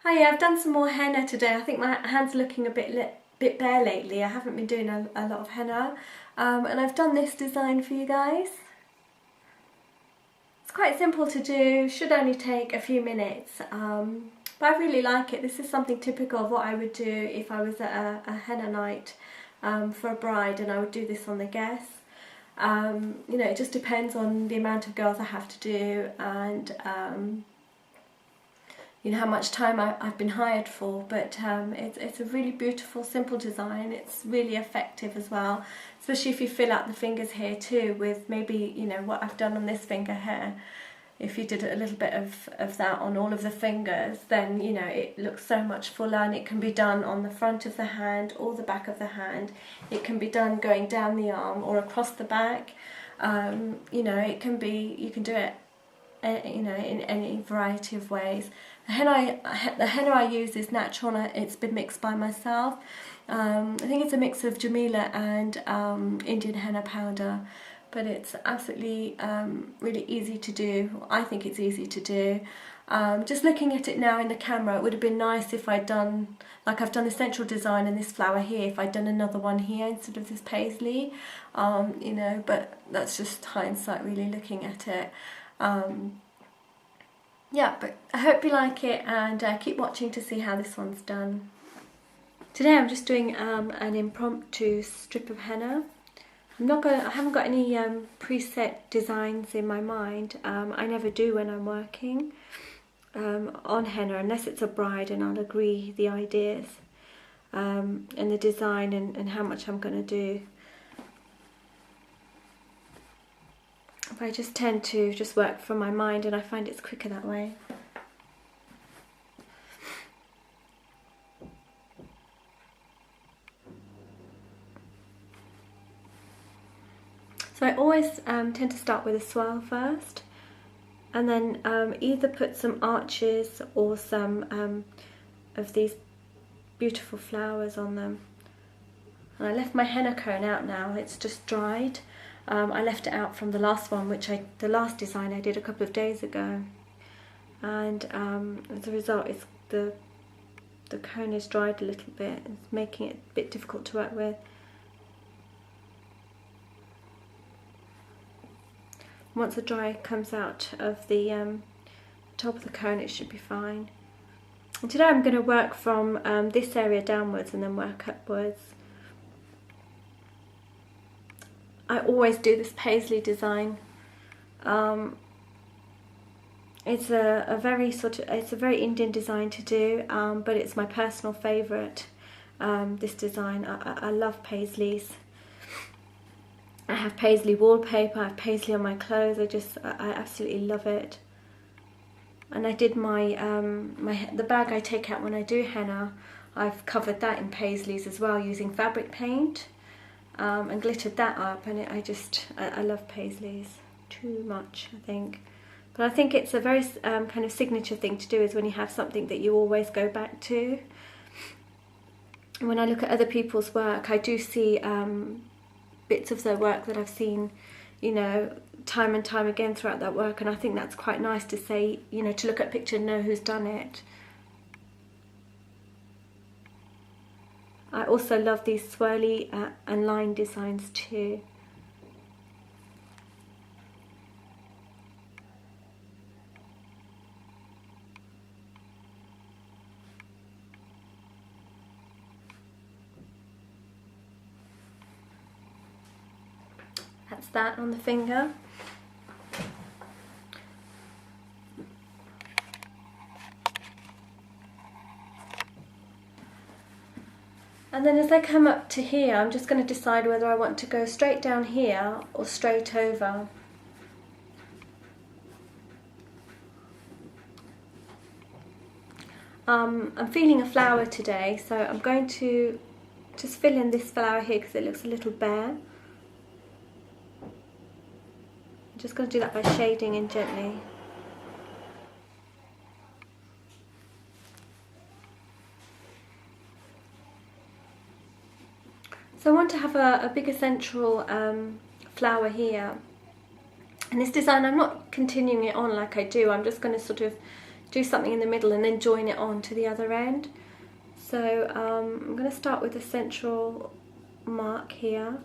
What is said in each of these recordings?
Hi, I've done some more henna today. I think my hand's looking a bit bare lately. I haven't been doing a lot of henna. And I've done this design for you guys. It's quite simple to do, should only take a few minutes. But I really like it. This is something typical of what I would do if I was at a henna night for a bride, and I would do this on the guests. You know, it just depends on the amount of girls I have to do, and you know how much time I've been hired for, but it's a really beautiful, simple design. It's really effective as well, especially if you fill out the fingers here too with maybe, you know, what I've done on this finger here. If you did a little bit of that on all of the fingers, then, you know, it looks so much fuller, and it can be done on the front of the hand or the back of the hand. It can be done going down the arm or across the back. You know, it can be, you can do it you know, in any variety of ways. The henna I use is natural, and it's been mixed by myself. I think it's a mix of Jamila and Indian henna powder, but it's absolutely really easy to do. I think it's easy to do. Just looking at it now in the camera, it would have been nice if I'd done, like I've done the central design and this flower here, if I'd done another one here instead of this paisley, you know, but that's just hindsight really looking at it. Yeah, but I hope you like it, and keep watching to see how this one's done. Today I'm just doing an impromptu strip of henna. I haven't got any preset designs in my mind. I never do when I'm working on henna, unless it's a bride, and I'll agree the ideas and the design and how much I'm going to do. But I just tend to just work from my mind, and I find it's quicker that way. So I always tend to start with a swirl first, and then either put some arches or some of these beautiful flowers on them. And I left my henna cone out now, it's just dried. I left it out from the last one, the last design I did a couple of days ago, and as a result, the cone is dried a little bit. It's making it a bit difficult to work with. Once the dry comes out of the top of the cone, it should be fine. And today I'm going to work from this area downwards and then work upwards. I always do this paisley design. It's a very Indian design to do, but it's my personal favourite. This design, I love paisleys. I have paisley wallpaper. I have paisley on my clothes. I absolutely love it. And I did the bag I take out when I do henna. I've covered that in paisleys as well, using fabric paint. And glittered that up, and I love paisleys too much, I think. But I think it's a very kind of signature thing to do, is when you have something that you always go back to. When I look at other people's work, I do see bits of their work that I've seen, you know, time and time again throughout that work, and I think that's quite nice to say, you know, to look at a picture and know who's done it. I also love these swirly and line designs too. That's that on the finger. And then as I come up to here, I'm just going to decide whether I want to go straight down here or straight over. I'm feeling a flower today, so I'm going to just fill in this flower here because it looks a little bare. I'm just going to do that by shading in gently. So I want to have a bigger central flower here. And this design, I'm not continuing it on like I do. I'm just going to sort of do something in the middle and then join it on to the other end. So I'm going to start with the central mark here.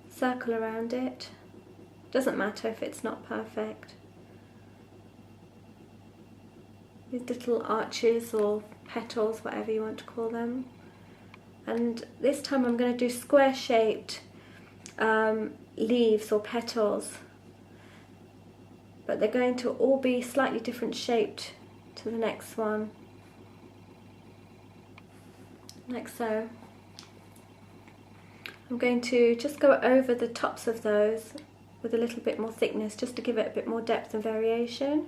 Circle around it. Doesn't matter if it's not perfect. These little arches or petals, whatever you want to call them. And this time I'm going to do square shaped leaves or petals, but they're going to all be slightly different shaped to the next one, like so. I'm going to just go over the tops of those with a little bit more thickness, just to give it a bit more depth and variation.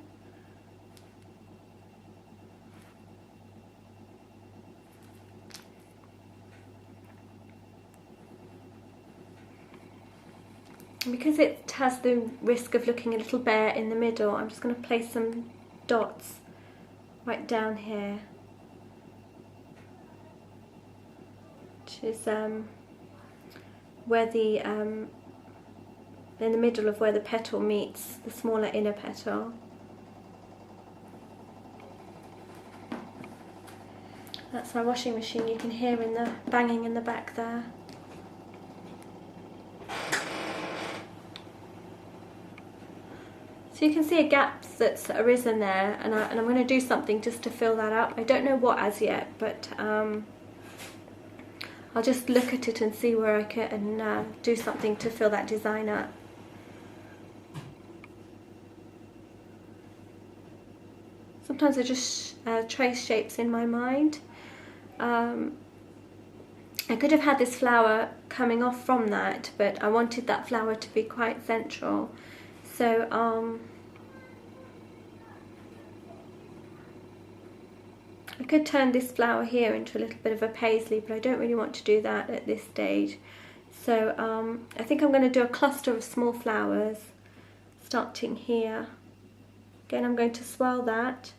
And because it has the risk of looking a little bare in the middle, I'm just going to place some dots right down here, which is where the in the middle of where the petal meets the smaller inner petal. That's my washing machine, you can hear in the banging in the back there. So you can see a gap that's arisen there, and I'm going to do something just to fill that up. I don't know what as yet, but I'll just look at it and see where I can do something to fill that design up. Sometimes I just trace shapes in my mind. I could have had this flower coming off from that, but I wanted that flower to be quite central. So I could turn this flower here into a little bit of a paisley, but I don't really want to do that at this stage. So I think I'm going to do a cluster of small flowers starting here. Again, I'm going to swirl that,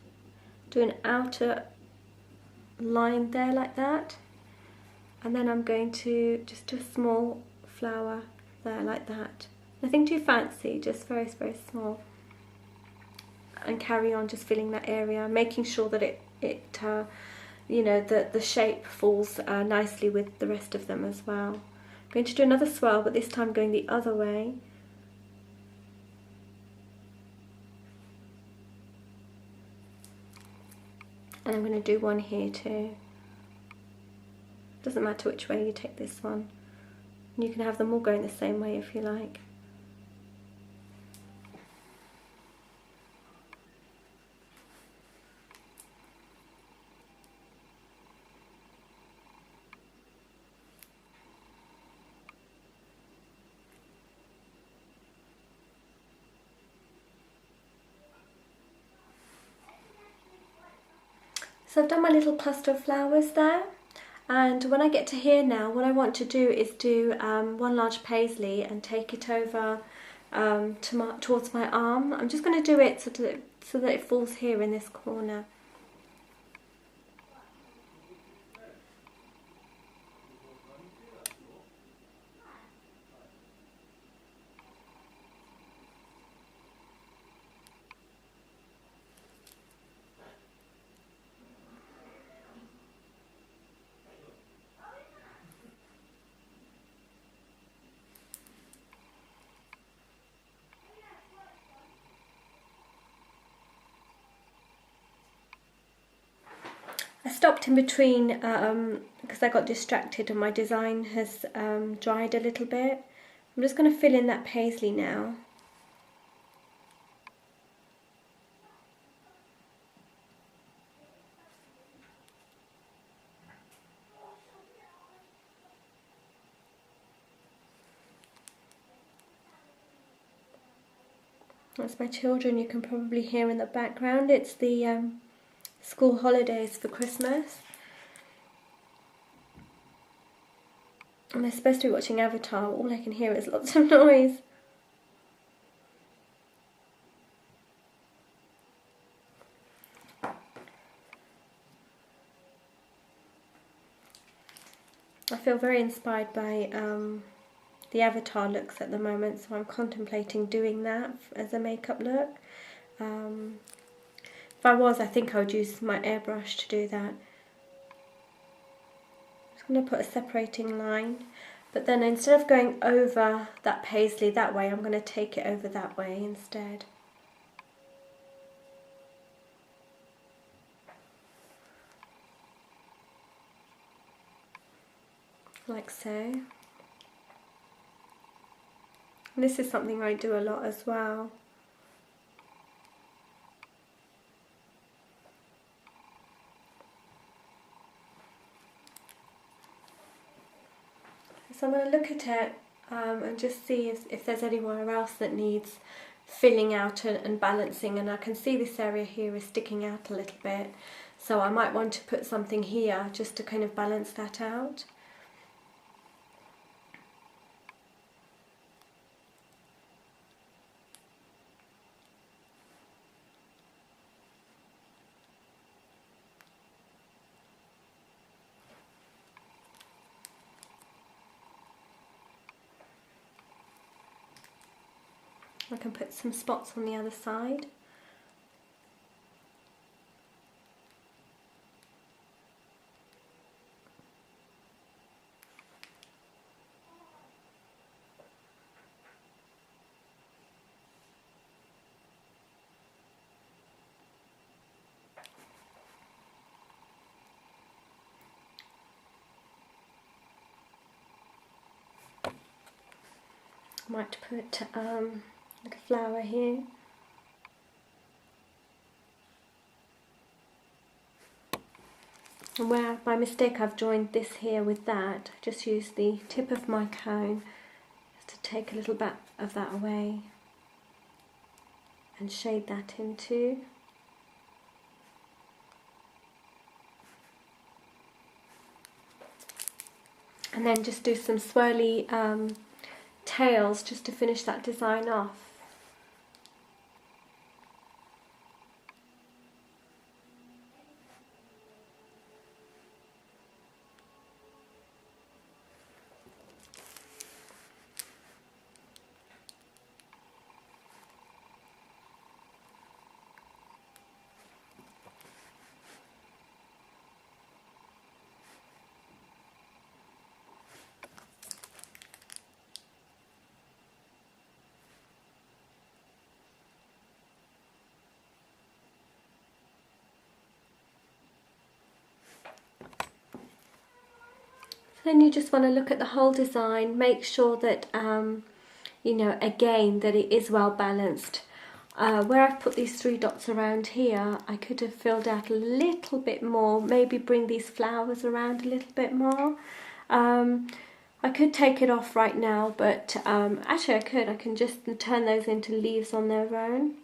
do an outer line there like that, and then I'm going to just do a small flower there like that. Nothing too fancy, just very, very small. And carry on just filling that area, making sure that it you know, the shape falls nicely with the rest of them as well. I'm going to do another swirl, but this time going the other way. And I'm going to do one here too. Doesn't matter which way you take this one. You can have them all going the same way if you like. So I've done my little cluster of flowers there, and when I get to here now, what I want to do is do one large paisley and take it over towards my arm. I'm just going to do it so that it falls here in this corner. I stopped in between because I got distracted and my design has dried a little bit. I'm just going to fill in that paisley now. That's my children, you can probably hear in the background. It's the school holidays for Christmas. And they're supposed to be watching Avatar. All I can hear is lots of noise. I feel very inspired by the avatar looks at the moment, so I'm contemplating doing that as a makeup look. If I was, I think I would use my airbrush to do that. I'm going to put a separating line, but then instead of going over that paisley that way, I'm going to take it over that way instead. Like so. And this is something I do a lot as well. So I'm going to look at it and just see if there's anywhere else that needs filling out and balancing, and I can see this area here is sticking out a little bit, so I might want to put something here just to kind of balance that out. I can put some spots on the other side. I might put like a flower here. And where by mistake I've joined this here with that, I just use the tip of my comb just to take a little bit of that away and shade that in too. And then just do some swirly tails just to finish that design off. Then you just want to look at the whole design, make sure that, you know, again, that it is well balanced. Where I've put these 3 dots around here, I could have filled out a little bit more, maybe bring these flowers around a little bit more. I could take it off right now, but actually I can just turn those into leaves on their own,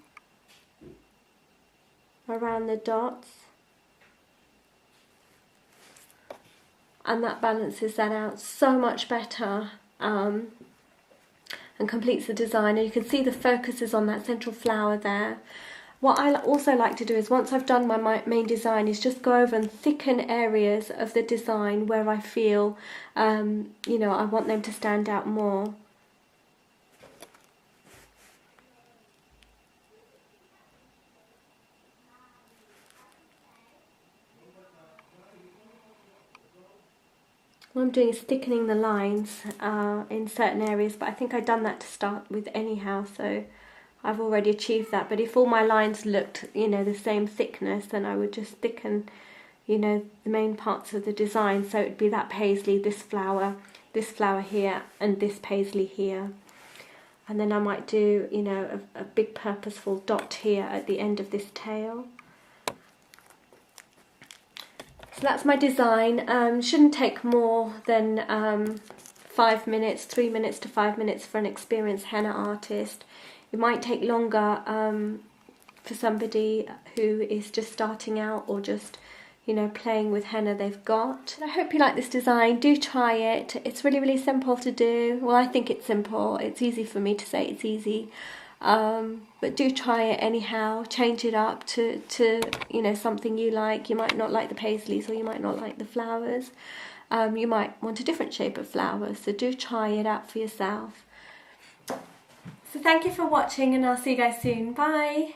around the dots. And that balances that out so much better and completes the design. And you can see the focus is on that central flower there. What I also like to do is, once I've done my main design, is just go over and thicken areas of the design where I feel, you know, I want them to stand out more. What I'm doing is thickening the lines in certain areas, but I think I've done that to start with anyhow, so I've already achieved that. But if all my lines looked, you know, the same thickness, then I would just thicken, you know, the main parts of the design. So it'd be that paisley, this flower here, and this paisley here. And then I might do, you know, a big purposeful dot here at the end of this tail. So that's my design. Shouldn't take more than 5 minutes, 3 minutes to 5 minutes for an experienced henna artist. It might take longer for somebody who is just starting out, or just, you know, playing with henna they've got. I hope you like this design. Do try it. It's really, really simple to do. Well, I think it's simple. It's easy for me to say it's easy. But do try it anyhow. Change it up to you know, something you like. You might not like the paisleys, or you might not like the flowers. you might want a different shape of flower, so do try it out for yourself. So thank you for watching, and I'll see you guys soon. Bye!